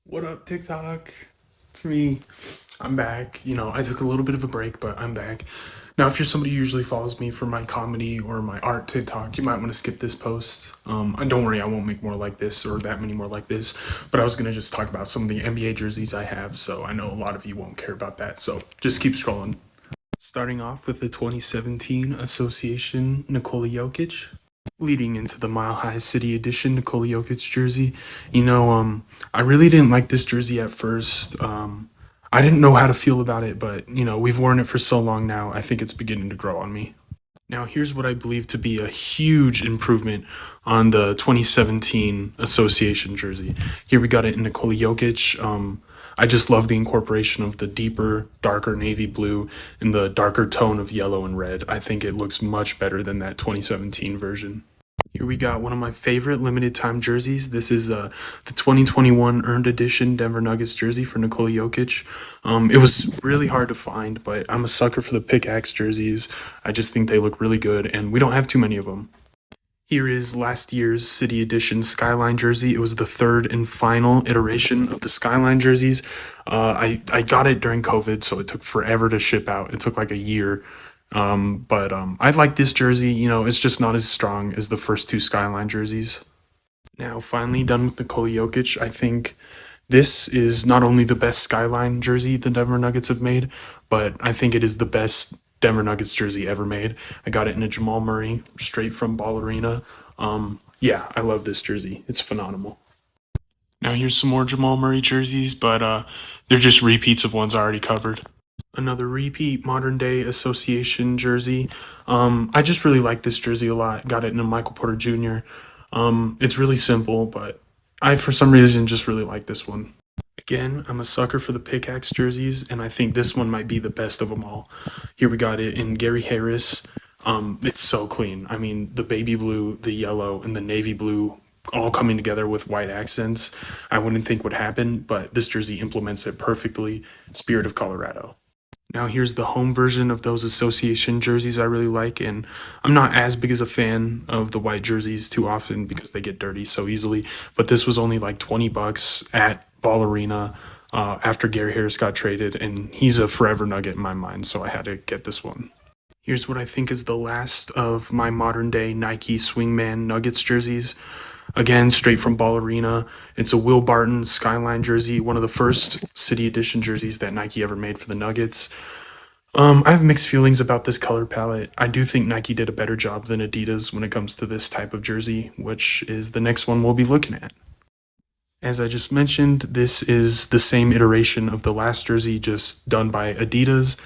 What up, TikTok? It's me. I'm back. I took a little bit of a break, but I'm back. Now, if you're somebody who usually follows me for my comedy or my art TikTok, you might want to skip this post. And don't worry, I won't make more like this or that many more like this. But I was going to just talk about some of the NBA jerseys I have, so I know a lot of you won't care about that. So just keep scrolling. Starting off with the 2017 Association Nikola Jokic. Leading into the Mile High City Edition Nikola Jokic jersey. I really didn't like this jersey at first. I didn't know how to feel about it, but we've worn it for so long now. I think it's beginning to grow on me. Now, here's what I believe to be a huge improvement on the 2017 Association jersey. Here we got it in Nikola Jokic. I just love the incorporation of the deeper, darker navy blue and the darker tone of yellow and red. I think it looks much better than that 2017 version. Here we got one of my favorite limited time jerseys. This is the 2021 Earned Edition Denver Nuggets jersey for Nikola Jokic. It was really hard to find, but I'm a sucker for the pickaxe jerseys. I just think they look really good, and we don't have too many of them. Here is last year's City Edition Skyline jersey. It was the third and final iteration of the Skyline jerseys. I got it during COVID, so it took forever to ship out. It took like a year. But I like this jersey. It's just not as strong as the first two Skyline jerseys. Now, finally done with Nikola Jokic. I think this is not only the best Skyline jersey the Denver Nuggets have made, but I think it is the best Denver Nuggets jersey ever made. I got it in a Jamal Murray straight from Ball Arena. Yeah, I love this jersey. It's phenomenal. Now here's some more Jamal Murray jerseys, but they're just repeats of ones I already covered. Another repeat modern day association jersey. I just really like this jersey a lot. Got it in a Michael Porter Jr. It's really simple, but I for some reason just really like this one. Again, I'm a sucker for the pickaxe jerseys, and I think this one might be the best of them all. Here we got it in Gary Harris. It's so clean. I mean, the baby blue, the yellow, and the navy blue all coming together with white accents. I wouldn't think would happen, but this jersey implements it perfectly. Spirit of Colorado. Now here's the home version of those association jerseys I really like, and I'm not as big as a fan of the white jerseys too often because they get dirty so easily, but this was only like $20 at Ball Arena after Gary Harris got traded, and he's a forever Nugget in my mind, so I had to get this one. Here's what I think is the last of my modern day Nike Swingman Nuggets jerseys. Again, straight from Ball Arena. It's a Will Barton Skyline jersey, one of the first City Edition jerseys that Nike ever made for the Nuggets. I have mixed feelings about this color palette. I do think Nike did a better job than Adidas when it comes to this type of jersey, which is the next one we'll be looking at. As I just mentioned, this is the same iteration of the last jersey, just done by Adidas.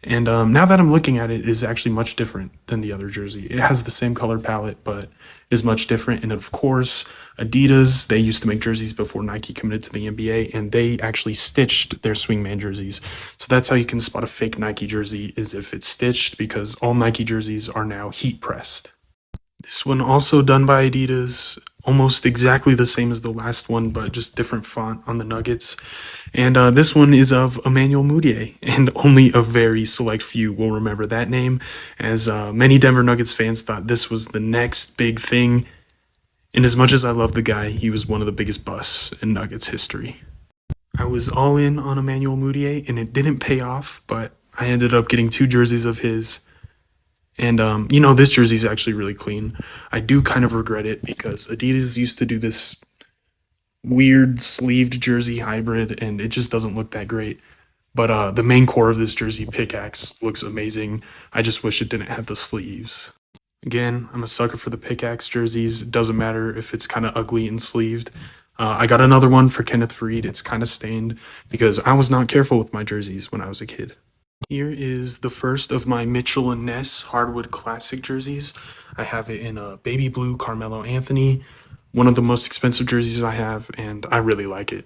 And now that I'm looking at it, it is actually much different than the other jersey. It has the same color palette, but is much different. And of course, Adidas, they used to make jerseys before Nike committed to the NBA, and they actually stitched their Swingman jerseys. So that's how you can spot a fake Nike jersey, is if it's stitched, because all Nike jerseys are now heat pressed. This one also done by Adidas, almost exactly the same as the last one, but just different font on the Nuggets. And this one is of Emmanuel Mudiay, and only a very select few will remember that name, as many Denver Nuggets fans thought this was the next big thing. And as much as I love the guy, he was one of the biggest busts in Nuggets history. I was all in on Emmanuel Mudiay, and it didn't pay off, but I ended up getting two jerseys of his. And, this jersey is actually really clean. I do kind of regret it because Adidas used to do this weird sleeved jersey hybrid, and it just doesn't look that great. But the main core of this jersey, pickaxe, looks amazing. I just wish it didn't have the sleeves. Again, I'm a sucker for the pickaxe jerseys. It doesn't matter if it's kind of ugly and sleeved. I got another one for Kenneth Faried. It's kind of stained because I was not careful with my jerseys when I was a kid. Here is the first of my Mitchell and Ness Hardwood Classic jerseys. I have it in a baby blue Carmelo Anthony, one of the most expensive jerseys I have, and I really like it.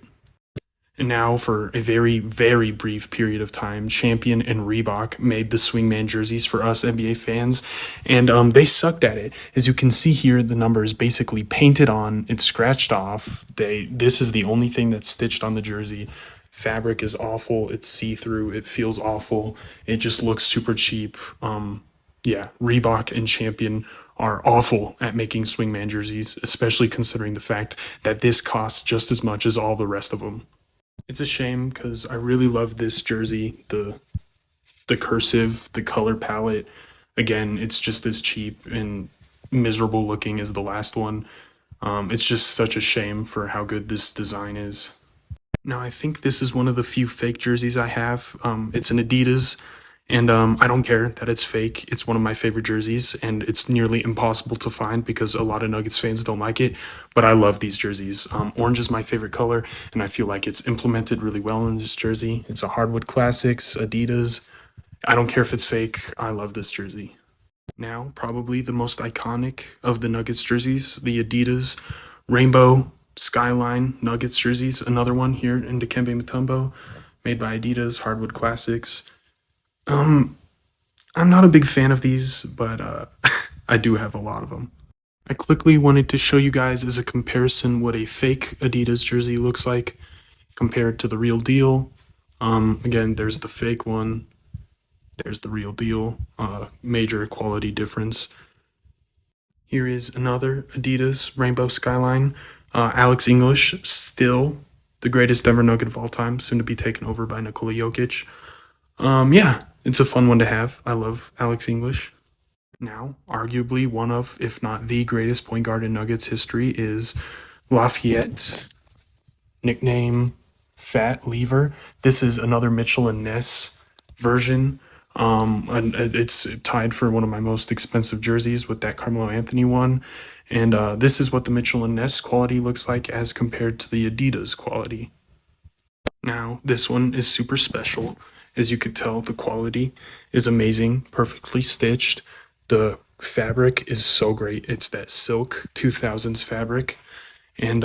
And now, for a very, very brief period of time, Champion and Reebok made the Swingman jerseys for us NBA fans, and they sucked at it. As you can see here, the number is basically painted on, it's scratched off. This is the only thing that's stitched on the jersey. Fabric is awful. It's see-through. It feels awful. It just looks super cheap. Yeah, Reebok and Champion are awful at making Swingman jerseys, especially considering the fact that this costs just as much as all the rest of them. It's a shame because I really love this jersey. The cursive, the color palette. Again, it's just as cheap and miserable looking as the last one. It's just such a shame for how good this design is. Now, I think this is one of the few fake jerseys I have. It's an Adidas, and I don't care that it's fake. It's one of my favorite jerseys, and it's nearly impossible to find because a lot of Nuggets fans don't like it. But I love these jerseys. Orange is my favorite color, and I feel like it's implemented really well in this jersey. It's a Hardwood Classics, Adidas. I don't care if it's fake. I love this jersey. Now, probably the most iconic of the Nuggets jerseys, the Adidas Rainbow Skyline Nuggets jerseys. Another one here in Dikembe Mutombo, made by Adidas Hardwood Classics. Um, I'm not a big fan of these, but I do have a lot of them. I quickly wanted to show you guys as a comparison what a fake Adidas jersey looks like compared to the real deal. Again, there's the fake one. There's the real deal. Major quality difference. Here is another Adidas Rainbow Skyline. Alex English, still the greatest Denver Nugget of all time, soon to be taken over by Nikola Jokic. Yeah, it's a fun one to have. I love Alex English. Now, arguably one of, if not the greatest point guard in Nuggets history is Lafayette, nickname Fat Lever. This is another Mitchell and Ness version. And it's tied for one of my most expensive jerseys with that Carmelo Anthony one. And this is what the Mitchell and Ness quality looks like as compared to the Adidas quality. Now, this one is super special. As you could tell, the quality is amazing, perfectly stitched. The fabric is so great. It's that silk 2000s fabric. And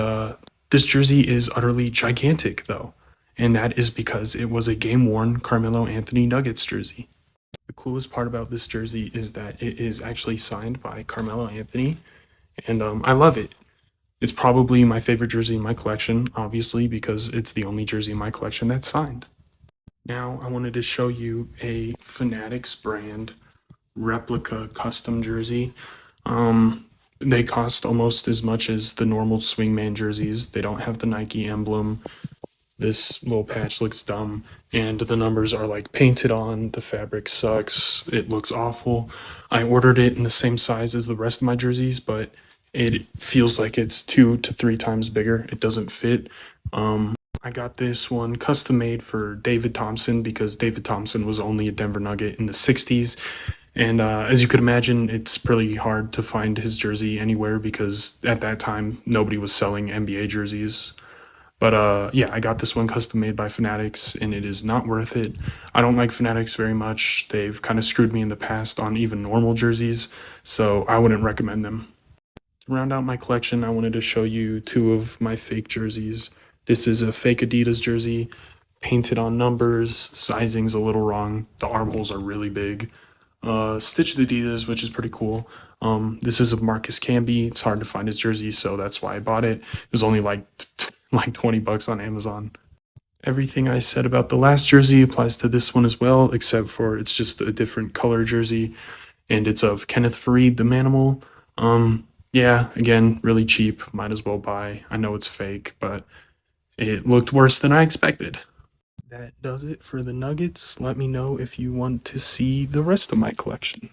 this jersey is utterly gigantic, though. And that is because it was a game-worn Carmelo Anthony Nuggets jersey. The coolest part about this jersey is that it is actually signed by Carmelo Anthony, and I love it. It's probably my favorite jersey in my collection, obviously, because it's the only jersey in my collection that's signed. Now, I wanted to show you a Fanatics brand replica custom jersey. They cost almost as much as the normal Swingman jerseys. They don't have the Nike emblem. This little patch looks dumb, and the numbers are like painted on. The fabric sucks. It looks awful. I ordered it in the same size as the rest of my jerseys, but it feels like it's 2 to 3 times bigger. It doesn't fit. I got this one custom made for David Thompson because David Thompson was only a Denver Nugget in the 60s. And as you could imagine, it's pretty hard to find his jersey anywhere because at that time, nobody was selling NBA jerseys. But yeah, I got this one custom made by Fanatics, and it is not worth it. I don't like Fanatics very much. They've kind of screwed me in the past on even normal jerseys, so I wouldn't recommend them. To round out my collection, I wanted to show you 2 of my fake jerseys. This is a fake Adidas jersey, painted on numbers, sizing's a little wrong. The armholes are really big. Stitched Adidas, which is pretty cool. This is of Marcus Camby. It's hard to find his jersey, so that's why I bought it. It was only like $20 on Amazon. Everything I said about the last jersey applies to this one as well, except for it's just a different color jersey, and it's of Kenneth Faried, the Manimal. Yeah, again, really cheap. Might as well buy. I know it's fake, but it looked worse than I expected. That does it for the Nuggets. Let me know if you want to see the rest of my collection.